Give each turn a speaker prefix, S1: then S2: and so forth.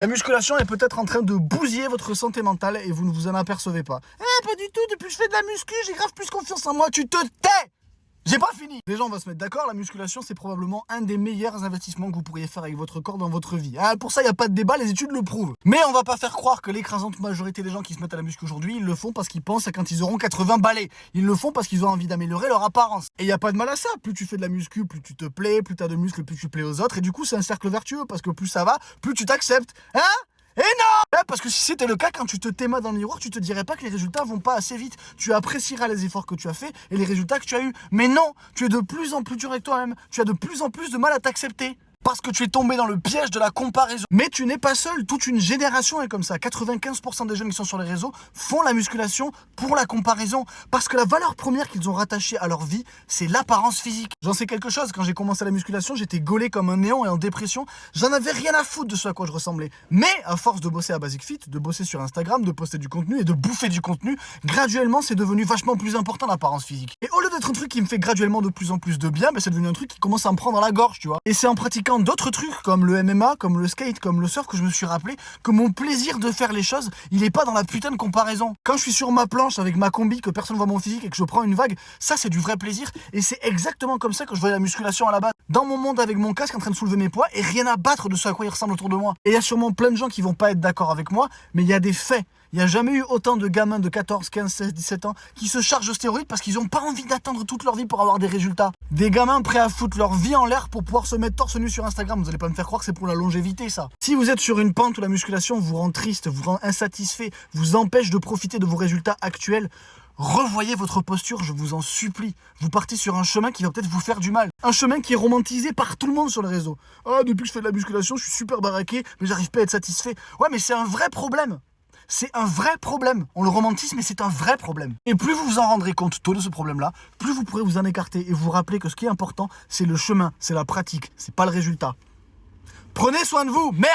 S1: La musculation est peut-être en train de bousiller votre santé mentale et vous ne vous en apercevez pas. Eh, pas du tout, depuis que je fais de la muscu, j'ai grave plus confiance en moi, tu te tais! J'ai pas fini. Déjà, on va se mettre d'accord, la musculation, c'est probablement un des meilleurs investissements que vous pourriez faire avec votre corps dans votre vie. Ah, pour ça, il n'y a pas de débat, les études le prouvent. Mais on va pas faire croire que l'écrasante majorité des gens qui se mettent à la muscu aujourd'hui, ils le font parce qu'ils pensent à quand ils auront 80 balais. Ils le font parce qu'ils ont envie d'améliorer leur apparence. Et il n'y a pas de mal à ça. Plus tu fais de la muscu, plus tu te plais, plus tu as de muscles, plus tu plais aux autres. Et du coup, c'est un cercle vertueux parce que plus ça va, plus tu t'acceptes. Hein? Et non! Parce que si c'était le cas, quand tu te t'aimas dans le miroir, tu te dirais pas que les résultats vont pas assez vite. Tu apprécieras les efforts que tu as fait et les résultats que tu as eus. Mais non, tu es de plus en plus dur avec toi-même. Tu as de plus en plus de mal à t'accepter. Parce que tu es tombé dans le piège de la comparaison. Mais tu n'es pas seul, toute une génération est comme ça. 95% des jeunes qui sont sur les réseaux font la musculation pour la comparaison. Parce que la valeur première qu'ils ont rattachée à leur vie, c'est l'apparence physique. J'en sais quelque chose, quand j'ai commencé la musculation, j'étais gaulé comme un néon et en dépression. J'en avais rien à foutre de ce à quoi je ressemblais. Mais à force de bosser à Basic Fit, de bosser sur Instagram, de poster du contenu et de bouffer du contenu, graduellement c'est devenu vachement plus important l'apparence physique. Et au lieu d'être un truc qui me fait graduellement de plus en plus de bien, c'est devenu un truc qui commence à me prendre la gorge, tu vois. Et c'est en pratiquant d'autres trucs comme le MMA, comme le skate, comme le surf que je me suis rappelé que mon plaisir de faire les choses, il est pas dans la putain de comparaison. Quand je suis sur ma planche avec ma combi, que personne voit mon physique et que je prends une vague, ça c'est du vrai plaisir et c'est exactement comme ça que je voyais la musculation à la base. Dans mon monde avec mon casque en train de soulever mes poids et rien à battre de ce à quoi il ressemble autour de moi. Et il y a sûrement plein de gens qui vont pas être d'accord avec moi, mais il y a des faits. Il n'y a jamais eu autant de gamins de 14, 15, 16, 17 ans qui se chargent de stéroïdes parce qu'ils n'ont pas envie d'attendre toute leur vie pour avoir des résultats. Des gamins prêts à foutre leur vie en l'air pour pouvoir se mettre torse nu sur Instagram. Vous allez pas me faire croire que c'est pour la longévité, ça. Si vous êtes sur une pente où la musculation vous rend triste, vous rend insatisfait, vous empêche de profiter de vos résultats actuels, revoyez votre posture, je vous en supplie. Vous partez sur un chemin qui va peut-être vous faire du mal. Un chemin qui est romantisé par tout le monde sur les réseaux. Ah, depuis que je fais de la musculation, je suis super baraqué, mais j'arrive pas à être satisfait. Ouais, mais c'est un vrai problème. C'est un vrai problème. On le romantise, mais c'est un vrai problème. Et plus vous vous en rendrez compte tôt de ce problème-là, plus vous pourrez vous en écarter et vous rappeler que ce qui est important, c'est le chemin, c'est la pratique, c'est pas le résultat. Prenez soin de vous, merde!